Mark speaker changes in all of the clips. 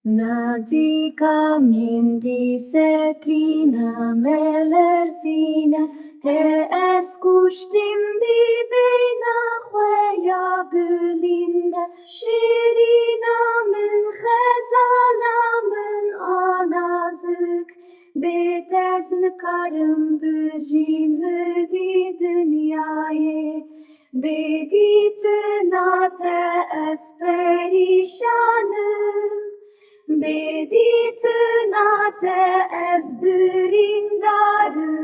Speaker 1: Natica mindi se plină melerzine, te escuștim bibina huia bülinde, şirina min khezana min anazık, betezn karım büjimü di dünyayı, beditna te esperişanım. Beditna te ez birindarım,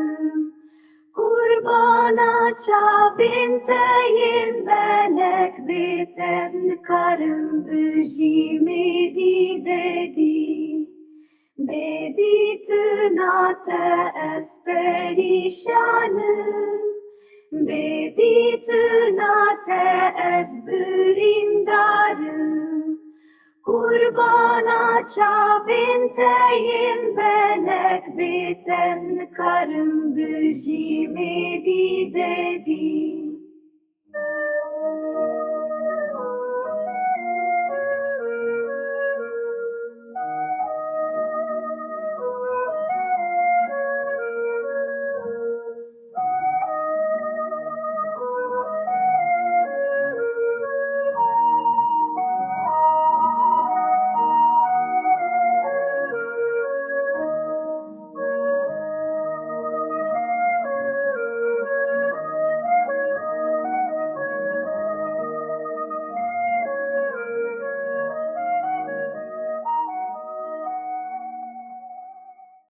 Speaker 1: Kurbana çavin teyim belek betezn karım büjimi dedi. Beditna te ez perişanım, Beditna te ez birindarım. Kurbana çavin teyim belek betezn karım büjimi dedi.